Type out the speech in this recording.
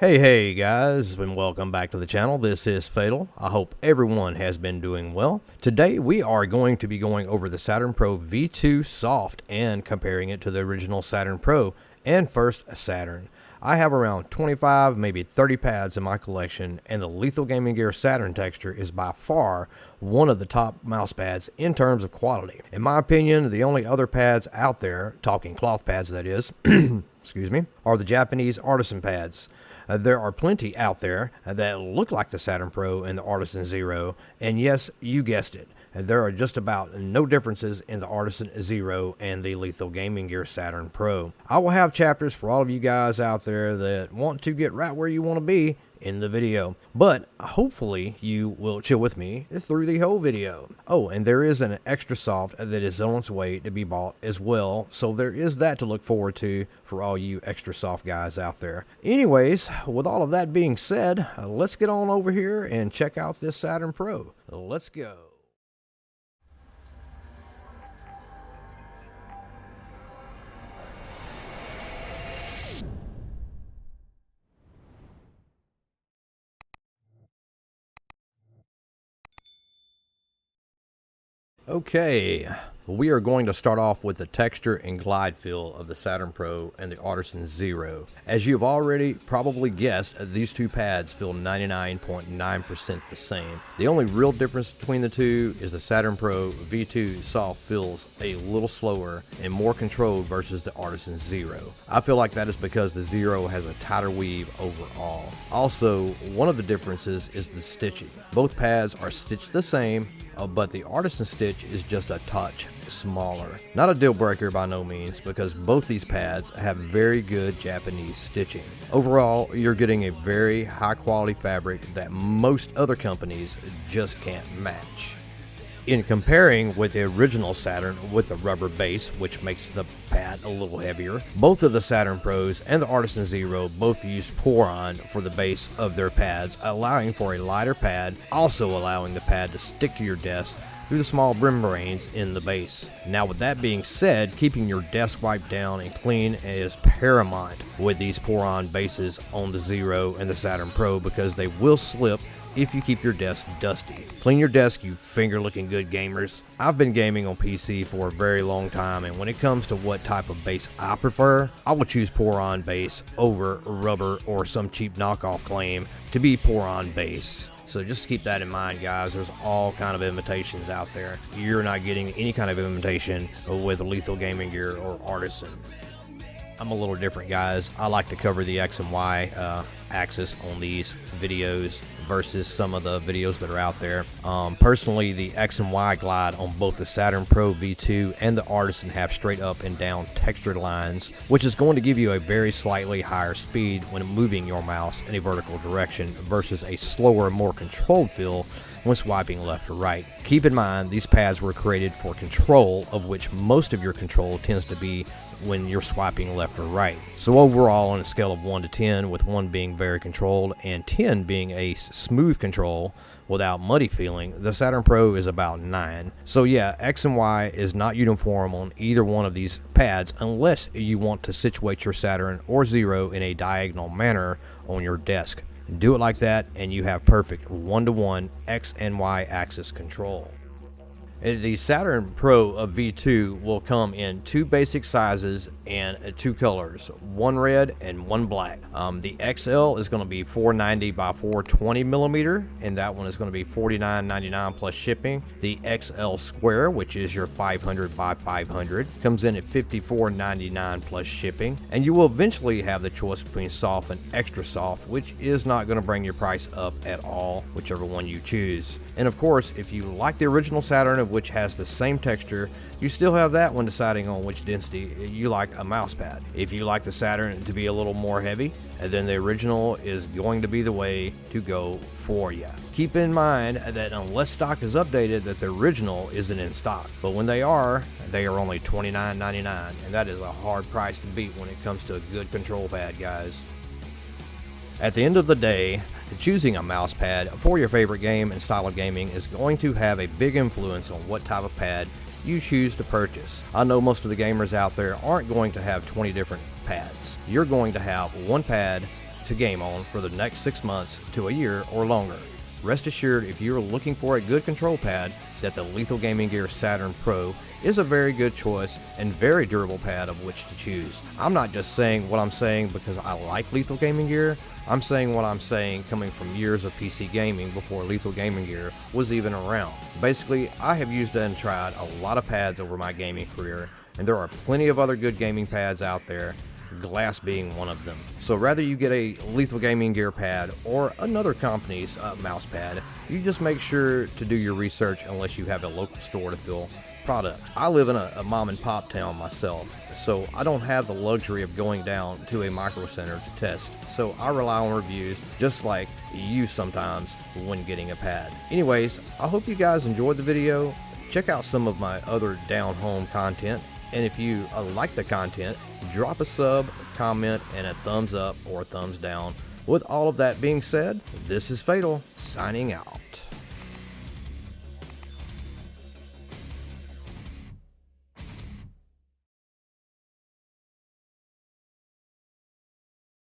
Hey guys, and welcome back to the channel. This is Fatal. I hope everyone has been doing well. Today we are going to be going over the Saturn Pro V2 Soft and comparing it to the original Saturn Pro and first Saturn. I have around 25, maybe 30 pads in my collection, and the Lethal Gaming Gear Saturn texture is by far one of the top mouse pads in terms of quality. In my opinion, the only other pads out there, talking cloth pads that is, excuse me, are the Japanese Artisan pads. There are plenty out there that look like the Saturn Pro and the Artisan Zero, and yes, you guessed it, there are just about no differences in the Artisan Zero and the Lethal Gaming Gear Saturn Pro. I will have chapters for all of you guys out there that want to get right where you want to be in the video, but hopefully you will chill with me through the whole video. Oh, and there is an extra soft that is on its way to be bought as well, so there is that to look forward to for all you extra soft guys out there. Anyways, with all of that being said, let's get on over here and check out this Saturn Pro. Let's go. Okay, we are going to start off with the texture and glide feel of the Saturn Pro and the Artisan Zero. As you've already probably guessed, these two pads feel 99.9% the same. The only real difference between the two is the Saturn Pro V2 Soft feels a little slower and more controlled versus the Artisan Zero. I feel like that is because the Zero has a tighter weave overall. Also, one of the differences is the stitching. Both pads are stitched the same, but the Artisan stitch is just a touch smaller. Not a deal breaker by no means, because both these pads have very good Japanese stitching. Overall, you're getting a very high quality fabric that most other companies just can't match. In comparing with the original Saturn with a rubber base, which makes the pad a little heavier, both of the Saturn Pros and the Artisan Zero both use Poron for the base of their pads, allowing for a lighter pad, also allowing the pad to stick to your desk through the small brim brains in the base. Now, with that being said, keeping your desk wiped down and clean is paramount with these Poron bases on the Zero and the Saturn Pro, because they will slip if you keep your desk dusty. Clean your desk, you finger-looking good gamers. I've been gaming on PC for a very long time, and when it comes to what type of base I prefer, I will choose Poron base over rubber or some cheap knockoff claim to be Poron base. So just keep that in mind, guys. There's all kind of imitations out there. You're not getting any kind of imitation with Lethal Gaming Gear or Artisan. I'm a little different, guys. I like to cover the X&Y axis on these videos versus some of the videos that are out there. Personally, the X&Y glide on both the Saturn Pro V2 and the Artisan have straight up and down textured lines, which is going to give you a very slightly higher speed when moving your mouse in a vertical direction versus a slower, more controlled feel when swiping left or right. Keep in mind, these pads were created for control, of which most of your control tends to be when you're swiping left or right. So overall, on a scale of 1 to 10, with 1 being very controlled and 10 being a smooth control without muddy feeling, the Saturn Pro is about 9. So yeah, X and Y is not uniform on either one of these pads unless you want to situate your Saturn or Zero in a diagonal manner on your desk. Do it like that and you have perfect 1-to-1 X and Y axis control. The Saturn Pro V2 will come in 2 basic sizes and 2 colors, 1 red and 1 black. The XL is going to be 490 by 420 millimeter, and that one is going to be $49.99 plus shipping. The XL Square, which is your 500 by 500, comes in at $54.99 plus shipping, and you will eventually have the choice between soft and extra soft, which is not going to bring your price up at all, whichever one you choose. And of course, if you like the original Saturn, of which has the same texture, you still have that when deciding on which density you like a mouse pad. If you like the Saturn to be a little more heavy, then the original is going to be the way to go for you. Keep in mind that unless stock is updated, that the original isn't in stock. But when they are only $29.99, and that is a hard price to beat when it comes to a good control pad, guys. At the end of the day, choosing a mouse pad for your favorite game and style of gaming is going to have a big influence on what type of pad you choose to purchase. I know most of the gamers out there aren't going to have 20 different pads. You're going to have one pad to game on for the next 6 months to a year or longer. Rest assured, if you're looking for a good control pad, that the Lethal Gaming Gear Saturn Pro is a very good choice and very durable pad of which to choose. I'm not just saying what I'm saying because I like Lethal Gaming Gear. I'm saying what I'm saying coming from years of PC gaming before Lethal Gaming Gear was even around. Basically, I have used and tried a lot of pads over my gaming career, and there are plenty of other good gaming pads out there, glass being one of them. So rather you get a Lethal Gaming Gear pad or another company's mouse pad, you just make sure to do your research unless you have a local store to fill product. I live in a mom and pop town myself, so I don't have the luxury of going down to a micro center to test, so I rely on reviews just like you sometimes when getting a pad. Anyways, I hope you guys enjoyed the video. Check out some of my other down home content, and if you like the content, drop a sub, comment, and a thumbs up or thumbs down. With all of that being said, this is Fatal, signing out.